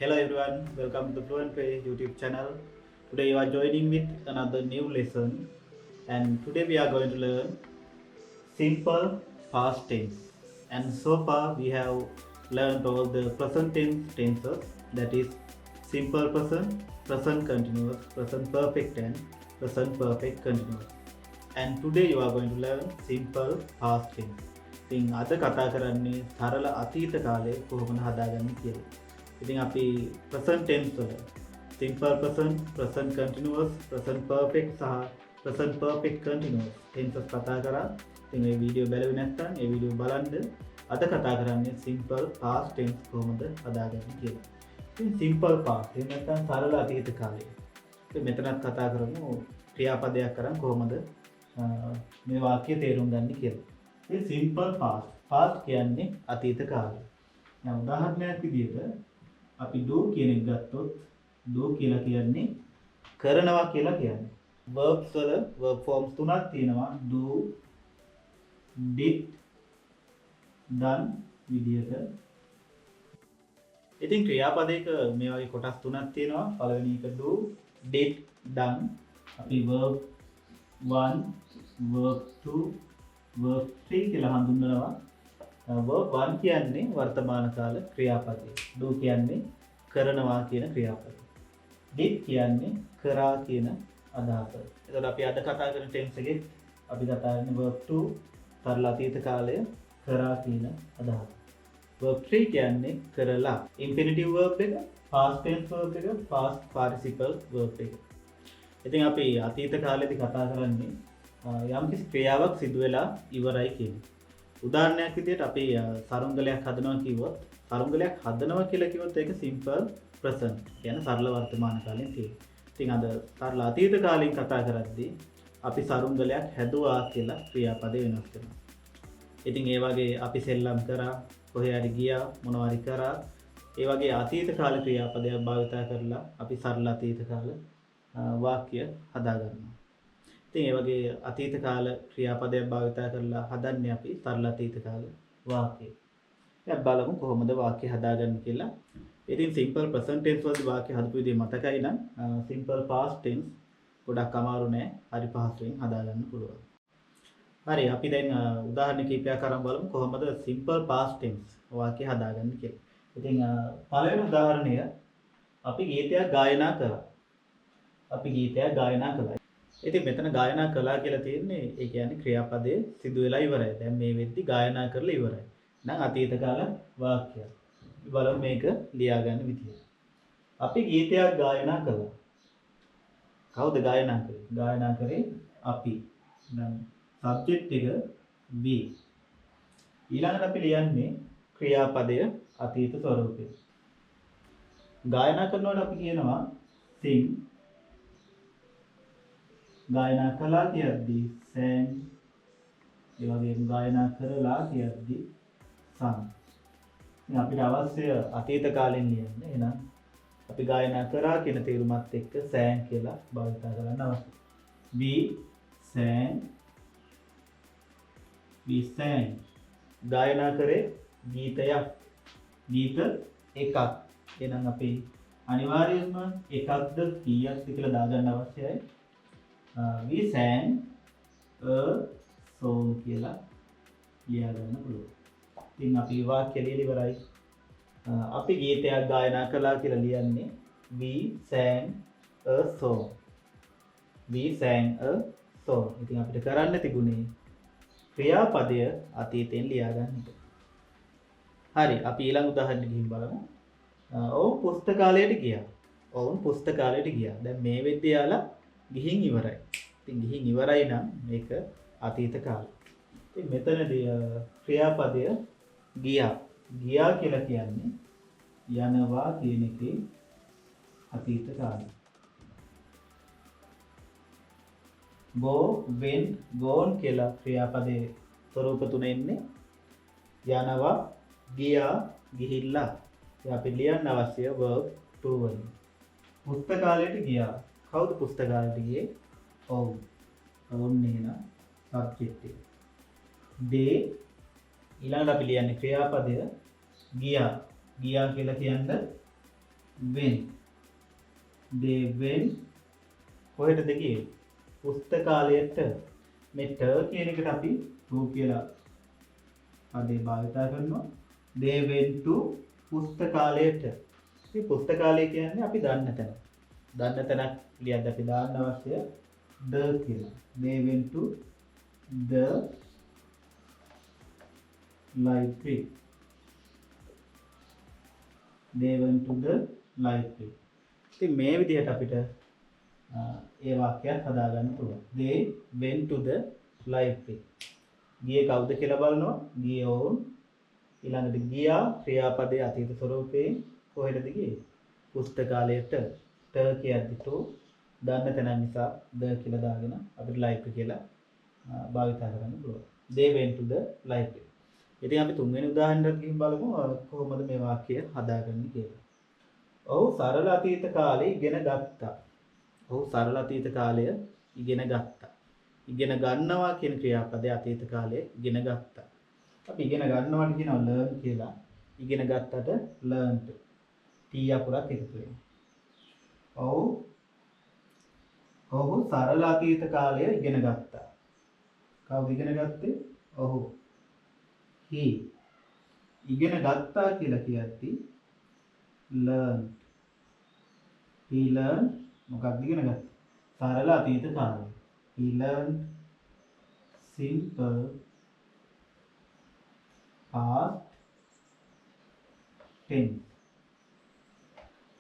Hello everyone, welcome to Fluent Way YouTube channel. Today you are joining with another new lesson, and today we are going to learn simple past tense. And so far we have learned all the present tense tenses, that is simple present, present continuous, present perfect and present perfect continuous. And today you are going to learn simple past tense. ඉතින් අද කතා කරන්නේ සරල අතීත කාලය කොහොමද හදාගන්නේ කියලා. ඉතින් අපි present tense වල simple present, present continuous, present perfect සහ present perfect continuous tenses කතා කරා. ඉතින් මේ වීඩියෝ බැලුවේ නැත්නම් ඒ වීඩියෝ බලන්න. අද කතා කරන්නේ simple past tense කොහොමද හදාගන්නේ කියලා. ඉතින් simple past එහෙම නැත්නම් සරල අතීත කාලය. ඉතින් මෙතනත් කතා කරමු ක්‍රියාපදයක් කරන් කොහොමද මේ වාක්‍ය තේරුම් ගන්න කියලා. ඒ simple past කියන්නේ අතීත කාලය. දැන් උදාහරණයක් විදිහට අපි do කියන එක ගත්තොත් do කියලා කියන්නේ කරනවා කියලා කියන්නේ. verbs වල verb forms තුනක් තියෙනවා. do, did, done විදිහට. ඉතින් ක්‍රියාපදයක මේ වගේ කොටස් තුනක් තියෙනවා. පළවෙනි එක do, did, done. අපි verb 1, verb 2, verb 3 කියලා හඳුන්වනවා. verb 1 කියන්නේ වර්තමාන කාල ක්‍රියාපදය. do කියන්නේ කරනවා කියන ක්‍රියාපදය. did කියන්නේ කරා කියන අදහස. එතකොට අපි අද කතා කරන tense එකේ අපි කතා කරන්නේ verb 2 සරල අතීත කාලය කරා කියන අදහස. verb 3 කියන්නේ කරලා. infinitive verb එක, past tense verb එක, past participle verb එක. ඉතින් අපි අතීත කාලෙදී කතා කරන්නේ යම්කිසි ක්‍රියාවක් සිදු වෙලා ඉවරයි කියන්නේ. උදාහරණයක් විදිහට අපි සරුංගලයක් හදනවා කිව්වොත්, සරුංගලයක් හදනවා කියලා කිව්වොත් ඒක simple present. කියන්නේ සරල වර්තමාන කාලයෙන් තියෙන. ඉතින් අද සරල අතීත කාලෙන් කතා කරද්දී අපි සරුංගලයක් හැදුවා කියලා ක්‍රියාපදේ වෙනස් කරනවා. ඉතින් ඒ වගේ අපි සෙල්ලම් කරා, කොහේ හරි ගියා, මොනවා හරි කරා, ඒ වගේ අතීත කාල ක්‍රියාපදයක් භාවිත කරලා අපි සරල අතීත කාල වාක්‍ය හදා ගන්නවා. ඉතින් ඒ වගේ අතීත කාල ක්‍රියාපදයක් භාවිත කරලා හදන්නේ අපි සරල අතීත කාල වාක්‍ය. දැන් බලමු කොහොමද වාක්‍ය හදාගන්නේ කියලා. ඉතින් simple present tense වලදී වාක්‍ය හදපු විදිහ මතකයි නම් simple past tense ගොඩක් අමාරු නෑ. හරි පහසුවෙන් හදාගන්න පුළුවන්. හරි අපි දැන් උදාහරණ කිහිපයක් අරන් බලමු කොහොමද simple past tense වාක්‍ය හදාගන්නේ කියලා. ඉතින් පළවෙනි උදාහරණය අපි ගීතයක් ගායනා කළා. අපි ගීතයක් ගායනා කළා. ඉතින් මෙතන ගායනා කළා කියලා තියෙන්නේ ඒ කියන්නේ ක්‍රියාපදයේ සිදු වෙලා ඉවරයි. දැන් මේ වෙද්දි ගායනා කරලා ඉවරයි. නම් අතීත කාල වාක්‍යයක්. අපි බලමු මේක ලියා ගන්න විදිය. අපි ගීතයක් ගායනා කළා. කවුද ගායනා කරේ? ගායනා කරේ අපි. නම් සබ්ජෙක්ට් එක we. ඊළඟට අපි ලියන්නේ ක්‍රියාපදය අතීත ස්වරූපය. ගායනා කරනකොට අපි කියනවා sing. ගායනා කළා කියද්දී sang. ඒ වගේම ගායනා කරලා කියද්දී sang. ඉතින් අපිට අවශ්‍ය අතීත කාලෙන් ලියන්න. එහෙනම් අපි ගායනා කරා කියන තේරුමත් එක්ක sang කියලා භාවිත කරන්න අවශ්‍යයි. we sang. we sang. ගායනා කරේ ගීතයක්. ගීත එකක්. එහෙනම් අපි අනිවාර්යයෙන්ම එකක්ද කීයක්ද කියලා දාගන්න අවශ්‍යයි. We sang a song කියලා ලියා ගන්න පුළුවන්. ඉතින් අපි වාක්‍ය ලියලා ඉවරයි. අපි ගීතයක් ගායනා කළා කියලා ලියන්නේ we sang a song. we sang a song. ඉතින් අපිට කරන්න තිබුණේ ක්‍රියාපදය අතීතයෙන් ලියා ගන්න එක. හරි අපි ඊළඟ උදාහරණෙට ගිහින් බලමු. ඔවුන් පුස්තකාලයට ගියා. ඔවුන් පුස්තකාලයට ගියා. දැන් මේ වෙද්දී යාලා ගිහින් ඉවරයි. ඉතින් ගිහින් ඉවරයි නම් මේක අතීත කාලය. ඉතින් මෙතනදී ක්‍රියාපදය ගියා. ගියා කියලා කියන්නේ යනවා කියන එකේ අතීත කාලය. go, went, gone කියලා ක්‍රියාපදයේ ස්වරූප තුන එන්නේ යනවා, ගියා, ගිහිල්ලා. ඉතින් අපි ලියන්න අවශ්‍ය verb 2 වලින්. පුස්තකාලයට ගියා. කවුද පුස්තකාලයට ගියේ? ඔවුන්. ඔවුන් නේන සබ්ජෙක්ට් එක. they ඊළඟට අපි ලියන්නේ ක්‍රියාපදය ගියා. ගියා කියලා කියන්නේ went. They went කොහෙටද ගියේ? පුස්තකාලයට. මේ ට කියන එකට අපි to කියලා පදේ භාවිතා කරනවා. They went to පුස්තකාලයට. මේ පුස්තකාලය කියන්නේ අපි දන්න තැන. දන්න තැනක් ලියද්දී අපි දාන්න අවශ්‍ය the කියලා. They went to the library. They went to the library. ඉතින් මේ විදිහට අපිට ඒ වාක්‍යයක් හදාගන්න පුළුවන්. They went to the library. ගියේ කවුද කියලා බලනවා. ගියේ ඔවුන්. ඊළඟට ගියා ක්‍රියාපදයේ අතීත ස්වරූපයෙන් කොහෙටද ගියේ? පුස්තකාලයට. ට කියද්දි to දන්න තැන නිසා the කියලා දාගෙන අපිට library කියලා භාවිතා කරන්න පුළුවන්. They went to the library. ඉතින් අපි තුන්වෙනි උදාහරණයට ගිහින් බලමු කොහොමද මේ වාක්‍යය හදාගන්නේ කියලා. ඔහු සරල අතීත කාලේ ඉගෙන ගත්තා. ඔහු සරල අතීත කාලය ඉගෙන ගත්තා. ඉගෙන ගන්නවා කියන ක්‍රියාපදයේ අතීත කාලයේ ඉගෙන ගත්තා. අපි ඉගෙන ගන්නවට කියනවා learn කියලා. ඉගෙන ගත්තට learned. t අකුරක් එකතු වෙනවා. ඔහු සරල අතීත කාලය ඉගෙන ගත්තා. කවුද ඉගෙන ගත්තේ? ඔහු. he. ඉගෙන ගත්තා කියලා කියද්දී learned. he learned මොකක්ද ඉගෙන ගත්තේ? සරල අතීත කාලය. he learned simple past tense.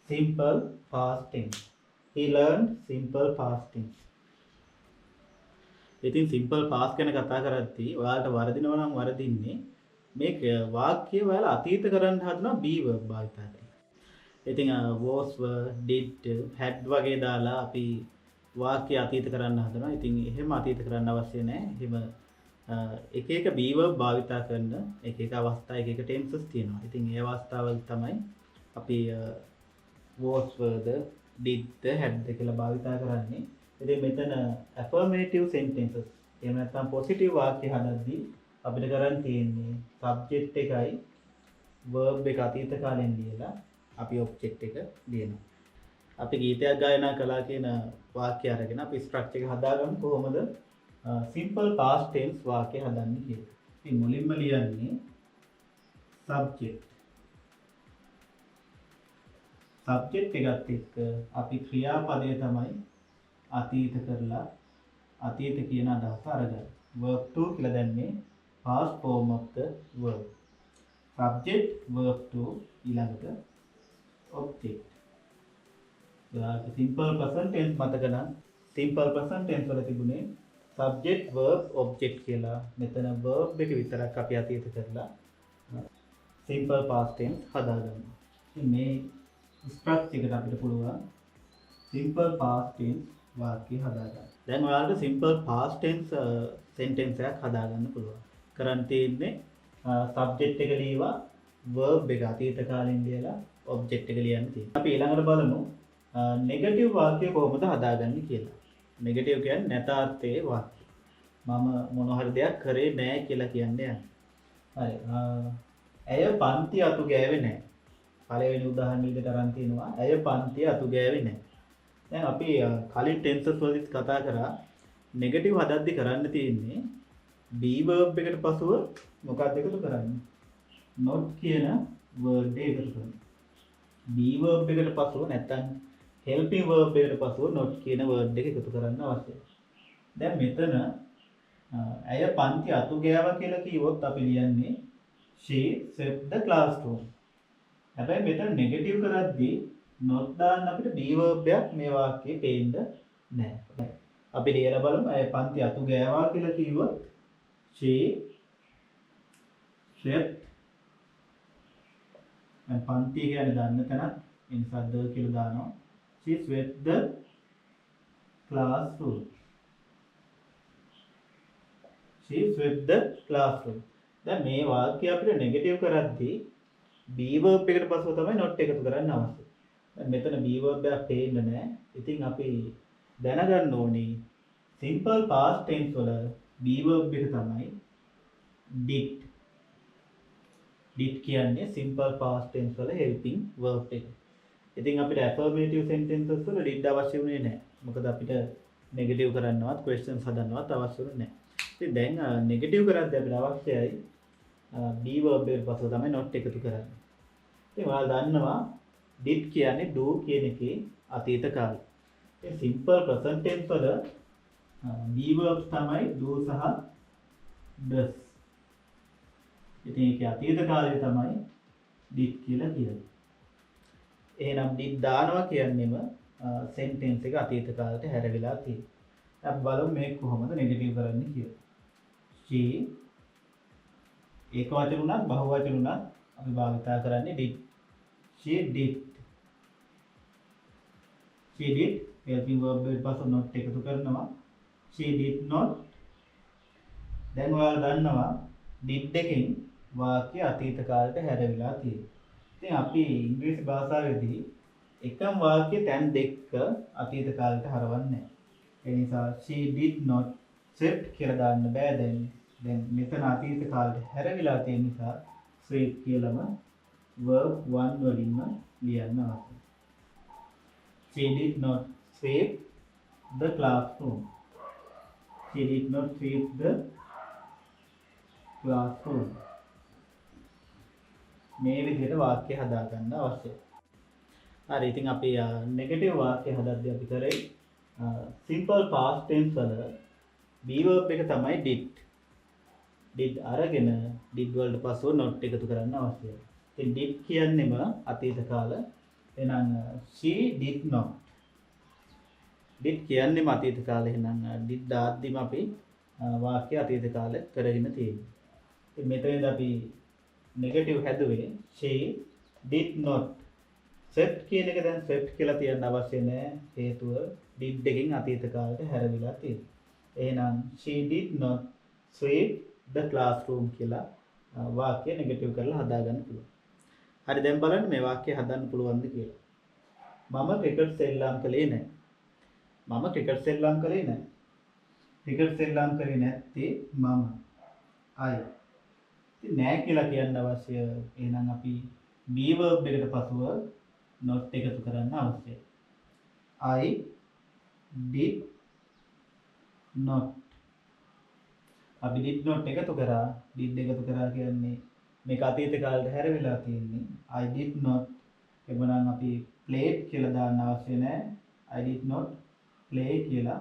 Simple past tense. He learned simple past tense. ඉතින් simple past ගැන කතා කරද්දී ඔයාලට වරදිනවා නම් වරදින්නේ මේ වාක්‍යය ඔයාලා අතීත කරන්න හදනවා be verb භාවිතා කරලා. ඉතින් was were did had වගේ දාලා අපි වාක්‍ය අතීත කරන්න හදනවා. ඉතින් එහෙම අතීත කරන්න අවශ්‍ය නැහැ. එහෙම එක එක be verb භාවිතා කරන එක එක අවස්ථා එක එක tenses තියෙනවා. ඉතින් ඒ අවස්ථාවල තමයි අපි was were did had කියලා භාවිතා කරන්නේ. ඉතින් මෙතන affirmative sentences එහෙම නැත්නම් positive වාක්‍ය හදද්දී අපිට කරන් තියෙන්නේ subject එකයි verb එක අතීත කාලෙන් ලියලා අපි object එක ලියනවා. අපි ගීතයක් ගායනා කළා කියන වාක්‍ය අරගෙන අපි structure එක හදාගමු කොහොමද simple past tense වාක්‍ය හදන්නේ කියලා. ඉතින් මුලින්ම ලියන්නේ subject. subject එකත් එක්ක අපි ක්‍රියාපදය තමයි අතීත කරලා අතීත කියන අදහස අරගන්න. verb to කියලා දැම්මේ past form of the verb. subject verb to ඊළඟට object. ඊළඟට simple present tense මතක නම් simple present tense වල තිබුණේ subject verb object කියලා. මෙතන verb එක විතරක් අපි අතීත කරලා simple past tense හදාගන්නවා. ඉතින් මේ structure එකට අපිට පුළුවන් simple past tense වාක්‍ය හදාගන්න. දැන් ඔයාලට simple past tense sentence එකක් හදාගන්න පුළුවන්. කරන් තියෙන්නේ subject එක ලියවා verb එක අතීත කාලෙන් ලියලා object එක ලියන්න තියෙනවා. අපි ඊළඟට බලමු negative වාක්‍ය කොහොමද හදාගන්නේ කියලා. negative කියන්නේ නැතාර්ථයේ වාක්‍ය. මම මොන හරි දෙයක් කරේ නැහැ කියලා කියන්නේ යන්නේ. හරි. ඇය පන්ති අතු ගෑවේ නැහැ. පළවෙනි උදාහරණ විදිහට අරන් තිනවා. ඇය පන්ති අතු ගෑවේ නැහැ. දැන් අපි කලින් tenses වලදීත් කතා කරා negative හදද්දි කරන්න තියෙන්නේ be verb එකට පසුව මොකක්ද එකතු කරන්නේ? not කියන word එක එකතු කරනවා. be verb එකට පසුව නැත්නම් helping verb එකට පසුව not කියන word එක එකතු කරන්න අවශ්‍යයි. දැන් මෙතන ඇය පන්ති අතු ගෑවා කියලා කිව්වොත් අපි ලියන්නේ she swept the classroom. හැබැයි මෙතන negative කරද්දී not දාන්න අපිට be verb එකක් මේ වාක්‍යයේ පේන්න නැහැ. අපි ලියලා බලමු ඇය පන්ති අතු ගෑවා කියලා කිව්වොත් she swept මම පන්ති කියන්නේ දන්න තැනක් ඒ නිසා the කියලා දානවා. she swept the classroom. she swept the classroom. දැන් මේ වාක්‍ය අපිට negative කරද්දී be verb එකට පස්සෙ තමයි not එකතු කරන්න අවශ්‍ය. දැන් මෙතන be verb එකක් පේන්නේ නැහැ. ඉතින් අපි දැනගන්න ඕනේ simple past tense වල be verb එක තමයි did. did කියන්නේ simple past tense වල helping verb එක. ඉතින් අපිට affirmative sentences වල did අවශ්‍ය වුණේ නැහැ. මොකද අපිට negative කරන්නවත් questions හදන්නවත් අවශ්‍ය වුණේ නැහැ. ඉතින් දැන් negative කරද්දී අපිට අවශ්‍යයි be verb එකට පස්ව තමයි not එකතු කරන්නේ. ඉතින් ඔයාලා දන්නවා did කියන්නේ do කියන එකේ අතීත කාලය. ඉතින් simple present tense වල be verbs තමයි do සහ does. ඉතින් ඒකේ අතීත කාලය තමයි did කියලා කියන්නේ. එහෙනම් did දානවා කියන්නේම sentence එක අතීත කාලයට හැරවිලා තියෙනවා. අපි බලමු මේක කොහොමද negative කරන්නේ කියලා. she ඒක වචන උනත් බහු වචන උනත් අපි භාවිතා කරන්නේ did. she did helping verb එකට පස්ව not එකතු කරනවා. she did not. දැන් ඔයාලා දන්නවා did එකෙන් වාක්‍ය අතීත කාලයට හැරවිලා තියෙනවා. ඉතින් අපි ඉංග්‍රීසි භාෂාවේදී එකම වාක්‍ය තැන් දෙක අතීත කාලයට හරවන්නේ නැහැ. ඒ නිසා she did not swept කියලා දාන්න බෑ දැන් මෙතන අතීත කාලයට හැරවිලා තියෙන නිසා swept කියලාම verb 1 වලින්ම ලියන්න අවශ්‍යයි. she did not sweep the classroom. she did not sweep the classroom. මේ විදිහට වාක්‍ය හදා ගන්න අවශ්‍යයි. හරි ඉතින් අපි නෙගටිව් වාක්‍ය හදද්දී අපි කරේ simple past tense වල be verb එක තමයි did. did අරගෙන did වලට පස්සෙ not එකතු කරන්න අවශ්‍යයි. ඉතින් did කියන්නේම අතීත කාල. එහෙනම් she did not. did කියන්නේම අතීත කාලේ. එහෙනම් did දාද්දිම අපි වාක්‍ය අතීත කාලේ කරගෙන තියෙනවා. ඉතින් මෙතනදී අපි negative හැදුවේ she did not. swept කියන එක දැන් swept කියලා තියන්න අවශ්‍ය නැහැ. හේතුව did එකකින් අතීත කාලයට හැරවිලා තියෙනවා. එහෙනම් she did not sweep the classroom කියලා වාක්‍ය negative කරලා හදාගන්න පුළුවන්. හරි දැන් බලන්න මේ වාක්‍ය හදන්න පුළුවන්ද කියලා. මම ක්‍රිකට් සෙල්ලම් කළේ නැහැ. මම ක්‍රිකට් සෙල්ලම් කළේ නැහැ. ක්‍රිකට් සෙල්ලම් කරේ නැත්තේ මම. I. ඉතින් නෑ කියලා කියන්න අවශ්‍ය. එහෙනම් අපි be verb එකට පසුව not එකතු කරන්න අවශ්‍යයි. I did not. අපි did not එකතු කරා. did එකතු කරා කියන්නේ මේක අතීත කාලයට හැරවිලා තියෙන්නේ. I did not. එබනම් අපි played කියලා දාන්න අවශ්‍ය නැහැ. I did not play කියලා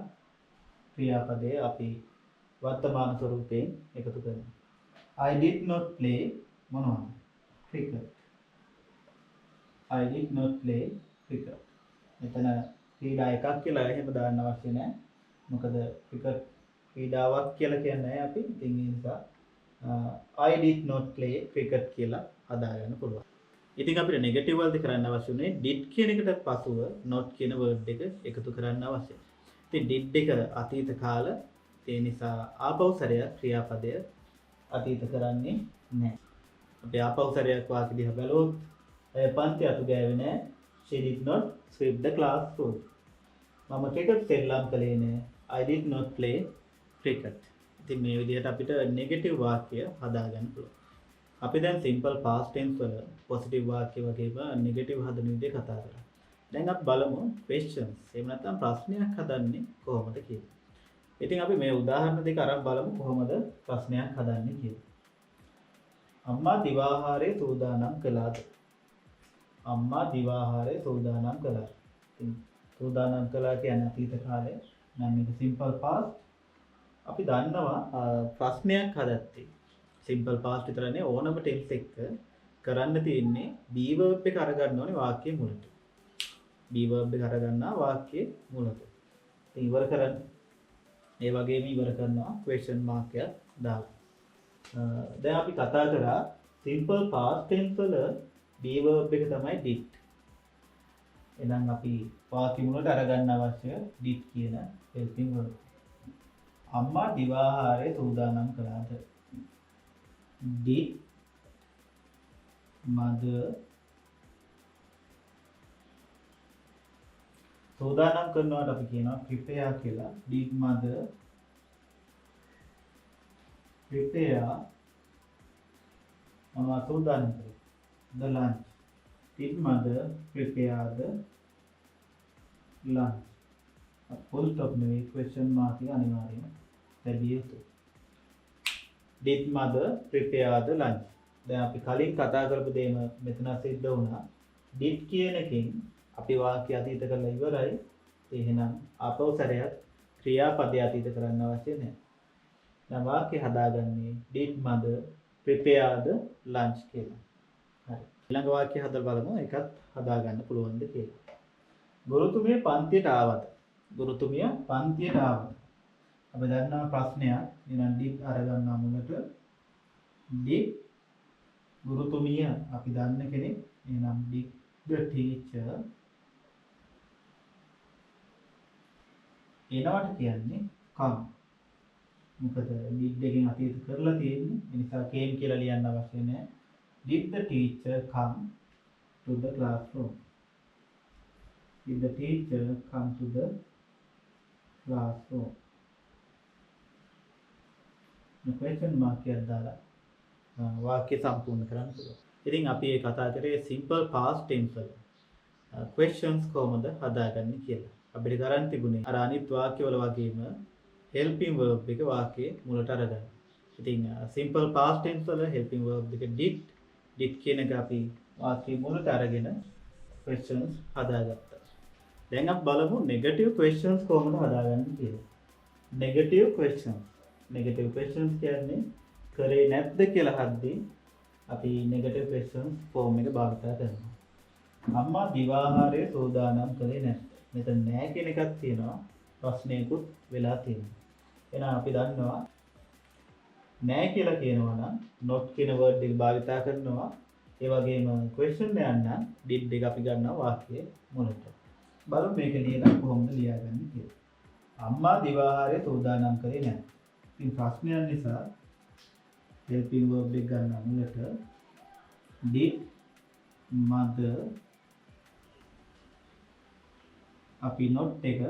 ක්‍රියාපදයේ අපි වර්තමාන ස්වරූපයෙන් එකතු කරනවා. I did not play මොනවද? cricket. I did not play cricket. මෙතන ක්‍රීඩා එකක් කියලා එහෙම දාන්න අවශ්‍ය නැහැ. මොකද cricket ක්‍රීඩාවක් කියලා කියන්නේ නැහැ අපි. ඉතින් ඒ නිසා I did not play cricket කියලා හදාගන්න පුළුවන්. ඉතින් අපිට නෙගටිව් වලදී කරන්න අවශ්‍ය උනේ did කියන එකට පසුව not කියන word එක එකතු කරන්න අවශ්‍යයි. ඉතින් did එක අතීත කාල ඒ නිසා ආපහු සැරයක් ක්‍රියාපදය අතීත කරන්නේ නැහැ. අපි ආපහු සැරයක් වාක්‍ය දිහා බලුවොත් පන්ති අතු ගෑවේ නැහැ. she did not sweep the classroom. මම ක්‍රිකට් සෙල්ලම් කළේ නැහැ. I did not play cricket. ඉතින් මේ විදිහට අපිට නෙගටිව් වාක්‍ය හදාගන්න පුළුවන්. අපි දැන් simple past tense වල positive වාක්‍ය වගේම නෙගටිව් හදන විදිහ කතා කරා. දැන් අපි බලමු questions. එහෙම නැත්නම් ප්‍රශ්නයක් හදන්නේ කොහොමද කියලා. ඉතින් අපි මේ උදාහරණ දෙක අරන් බලමු කොහොමද ප්‍රශ්නයක් හදන්නේ කියලා. අම්මා දිවාහාරයේ සූදානම් කළාද? අම්මා දිවාහාරයේ සූදානම් කළා. ඉතින් සූදානම් කළා කියන්නේ අතීත කාලය. නම් මේක simple past. අපි දන්නවා ප්‍රශ්නයක් හදත්තේ simple past විතරනේ ඕනම tense එක කරන්න තියෙන්නේ be verb එක අරගන්න ඕනේ වාක්‍යයේ මුලට. be verb එක අරගන්නා වාක්‍යයේ මුලට. ඉතින් ඉවර කරන්න. ඒ වගේම ඉවර කරනවා question mark එකක් දාලා. දැන් අපි කතා කරා simple past tense වල be verb එක තමයි did. එහෙනම් අපි වාක්‍ය මුලට අරගන්න අවශ්‍ය did කියන helping verb. අම්මා දිවාහාරයේ සූදානම් කළාද? Did mother සූදානම් කරනවාට අපි කියනවා prepare කියලා. Did mother prepare මොනවා සූදානම් කරේ? The lunch. Did mother prepare the lunch? full stop නෙවෙයි question mark එක අනිවාර්යයෙන් ලැබිය යුතුයි. Did mother prepare the lunch? දැන් අපි කලින් කතා කරපු දේම මෙතන සිද්ධ වුණා. did කියන එකෙන් අපි වාක්‍ය අතීත කරලා ඉවරයි. එහෙනම් ආපහු සැරයක් ක්‍රියාපදය අතීත කරන්න අවශ්‍ය නැහැ. දැන් වාක්‍ය හදාගන්නේ did mother prepare the lunch කියලා. හරි. ඊළඟ වාක්‍ය හදලා බලමු ඒකත් හදාගන්න පුළුවන්ද කියලා. ගුරුතුමිය පන්තියට ආවද? ගුරුතුමිය පන්තියට ආවද? අපි දන්නා ප්‍රශ්නයක්. එහෙනම් did අරගන්නා මුලට did ගුරුතුමිය අපි දන්න කෙනෙක්. එහෙනම් did the teacher එනවට කියන්නේ come. මොකද did එකෙන් අතීත කරලා තියෙන්නේ. ඒ නිසා came කියලා ලියන්න අවශ්‍ය නැහැ. Did the teacher come to the classroom? Did the teacher come to the classroom? question mark එකක් දාලා වාක්‍ය සම්පූර්ණ කරන්න පුළුවන්. ඉතින් අපි මේ කතා කරේ simple past tense වල questions කොහොමද හදාගන්නේ කියලා. අපිට ගන්න තිබුණේ අර අනිත් වාක්‍ය වල වගේම helping verb එක වාක්‍යයේ මුලට අරගන්න. ඉතින් simple past tense වල helping verb එක did කියන එක අපි වාක්‍යයේ මුලට අරගෙන questions හදාගත්තා. දැන් අපි බලමු negative questions කොහොමද හදාගන්නේ කියලා. negative questions කියන්නේ කරේ නැද්ද කියලා හද්දී අපි negative questions form එක භාවිත කරනවා. අම්මා දිවාහාරයේ සෝදානම් කරේ නැද්ද? මෙතන නෑ කියන එකක් තියෙනවා. ප්‍රශ්නයකුත් වෙලා තියෙනවා. එහෙනම් අපි දන්නවා නෑ කියලා කියනවා නම් not කියන word එක භාවිත කරනවා. ඒ වගේම question එකක් නම් did එක අපි ගන්නවා වාක්‍යයේ මුලට. බලමු මේක ලියලා කොහොමද ලියාගන්නේ කියලා. අම්මා දිවාහාරයේ සෝදානම් කරේ නැද්ද? ඉතින් ප්‍රශ්නයක් නිසා helping verb එක ගන්න මුලට did mother අපි not එක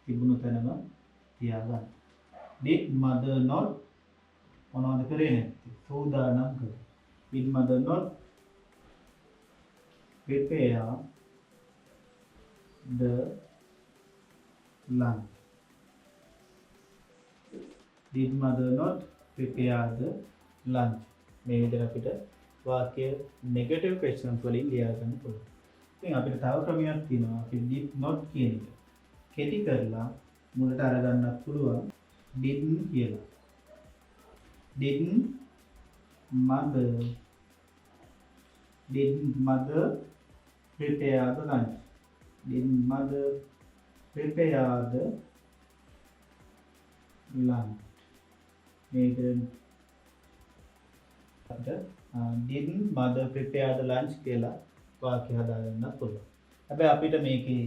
තිබුණු තැනම තියාගන්න. did mother not මොනවද කරේ නැත්තේ? සෝදානම් කරේ. did mother not prepare the lunch? Did mother not prepare the lunch? මේ විදිහට අපිට වාක්‍ය negative questions වලින් ලියා ගන්න පුළුවන්. ඉතින් අපිට තව ක්‍රමයක් තියෙනවා. අපි did not කියන එක කෙටි කරලා මුලට අරගන්නත් පුළුවන්. didn't කියලා. didn't mother prepare the lunch? Didn't mother prepare the lunch? didn't mother prepare the lunch කියලා වාක්‍ය හදාගන්න පුළුවන්. හැබැයි අපිට මේකේ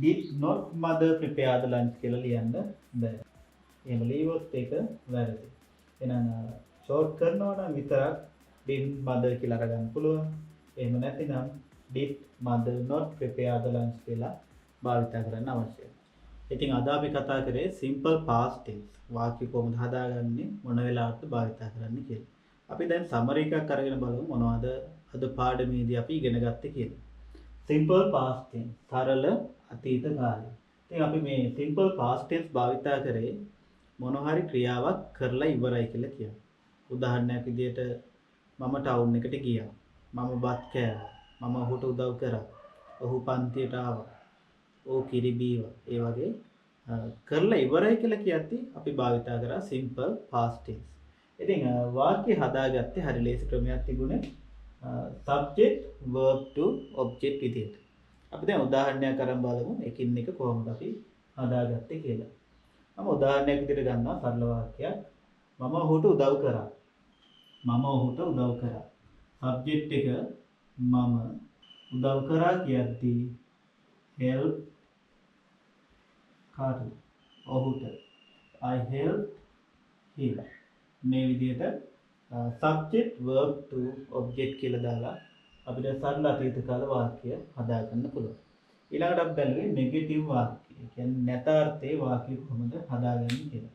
did not mother prepare the lunch කියලා ලියන්න බෑ. එහෙම ලියුවොත් ඒක වැරදි. එහෙනම් short කරනවා නම් විතරක් didn't mother කියලා අරගන්න පුළුවන්. එහෙම නැතිනම් did mother not prepare the lunch කියලා භාවිත කරන්න අවශ්‍යයි. ඉතින් අද අපි කතා කරේ simple past tense වාක්‍ය කොහොමද හදාගන්නේ මොන වෙලාවටද භාවිත කරන්නේ කියලා. අපි දැන් summary එකක් අරගෙන බලමු මොනවද අද පාඩමේදී අපි ඉගෙන ගත්තේ කියලා. simple past tense සරල අතීත කාලය. ඉතින් අපි මේ simple past tense භාවිත කරේ මොන හරි ක්‍රියාවක් කරලා ඉවරයි කියලා කියනවා. උදාහරණයක් විදිහට මම ටවුන් එකට ගියා. මම බත් කෑවා. මම ඔහුට උදව් කරා. ඔහු පන්තියට ආවා. ඔහු කිරි බීවා. ඒ වගේ කරලා ඉවරයි කියලා කියද්දි අපි භාවිත කරා simple past tense. ඉතින් වාක්‍ය හදාගත්තේ හරි ලේසි ක්‍රමයක් තිබුණේ subject verb to object විදිහට. අපි දැන් උදාහරණයක් අරන් බලමු එකින් එක කොහොමද අපි හදාගත්තේ කියලා. මම උදාහරණයක් විදිහට ගන්නවා සරල වාක්‍යයක්. මම ඔහුට උදව් කරා. subject එක මම උදව් කරා කියද්දි help කාටද? ඔහුට. I helped him. මේ විදිහට subject verb to object කියලා දාලා අපිට සරල අතීත කාල වාක්‍ය හදාගන්න පුළුවන්. ඊළඟට අපි බලන්නේ negative වාක්‍ය. ඒ කියන්නේ නැතාර්ථයේ වාක්‍ය කොහොමද හදාගන්නේ කියලා.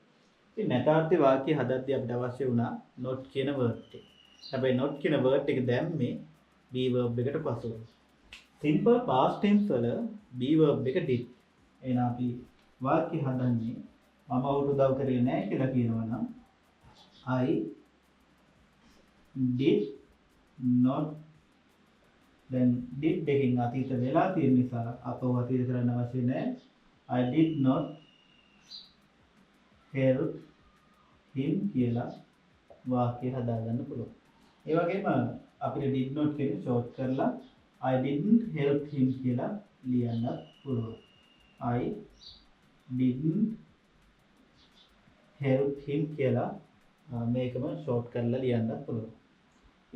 ඉතින් නැතාර්ථයේ වාක්‍ය හදද්දී අපිට අවශ්‍ය වුණා not කියන word එක. හැබැයි not කියන word එක දැම්මේ be verb එකට පසුව. simple past tense වල be verb එක did. එහෙනම් අපි වාක්‍ය හදන්නේ මම ඔහුට උදව් කරේ නැහැ කියලා කියනවා නම් I did not. දැන් did දෙකෙන් අතීත වෙලා තියෙන නිසා අපව අතීත කරන්න අවශ්‍ය නැහැ. I did not help him කියලා වාක්‍ය හදාගන්න පුළුවන්. ඒ වගේම අපිට did not කියන short කරලා I didn't help him කියලා ලියන්න පුළුවන්. I didn't help him කියලා මේකම short කරලා ලියන්න පුළුවන්.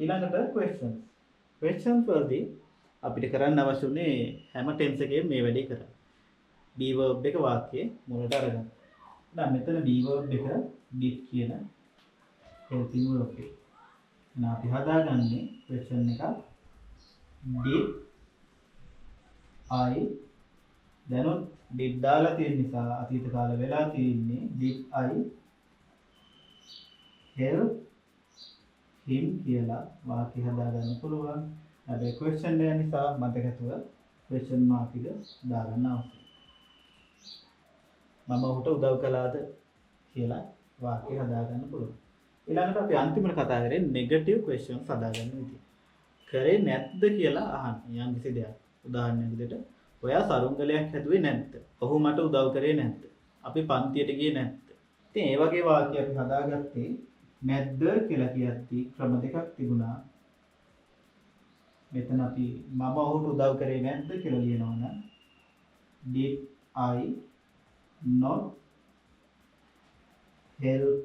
ඊළඟට questions. questions වලදී අපිට කරන්න අවශ්‍ය උනේ හැම tense එකේම මේ වැඩේ කරන්න. be verb එක වාක්‍යයේ මුලට අරගන්න. දැන් මෙතන be verb එක did කියන helping verb එක. එහෙනම් අපි හදාගන්නේ question එක did I දැනුත් did දාලා තියෙන නිසා අතීත කාල වෙලා තියෙන්නේ did I help him කියලා වාක්‍ය හදාගන්න පුළුවන්. හැබැයි question එක නිසා මතකතුව question mark එක දාගන්න අවශ්‍යයි. මම ඔහුට උදව් කළාද කියලා වාක්‍ය හදාගන්න පුළුවන්. ඊළඟට අපි අන්තිමට කතා කරේ negative questions හදාගන්න විදිය. කරේ නැද්ද කියලා අහන්න යම් කිසි දෙයක්. උදාහරණයක් විදිහට ඔයා සරුංගලයක් හැදුවේ නැද්ද? ඔහු මට උදව් කරේ නැද්ද? අපි පන්තියට ගියේ නැද්ද? ඉතින් ඒ වගේ වාක්‍ය අපි හදාගත්තේ නැද්ද කියලා කියද්දී ක්‍රම දෙකක් තිබුණා. මෙතන අපි මම ඔහුට උදව් කරේ නැද්ද කියලා ලියනවා නම් did I not help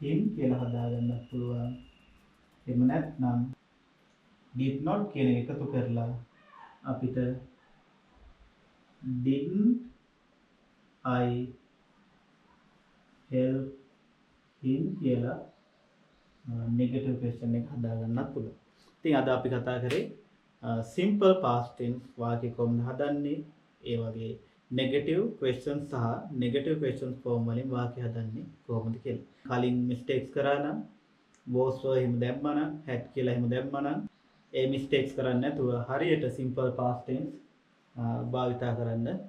him කියලා හදාගන්න පුළුවන්. එහෙම නැත්නම් did not කියන එක එකතු කරලා අපිට didn't I help him කියලා negative question එක හදාගන්නත් පුළුවන්. ඉතින් අද අපි කතා කරේ simple past tense වාක්‍ය කොහොමද හදන්නේ, ඒ වගේ negative questions සහ negative questions form වලින් වාක්‍ය හදන්නේ කොහොමද කියලා. කලින් mistakes කරා නම් was වල හිම දැම්මා නම් had කියලා හිම දැම්මා නම් ඒ mistakes කරන්නේ නැතුව හරියට simple past tense භාවිතා කරන්න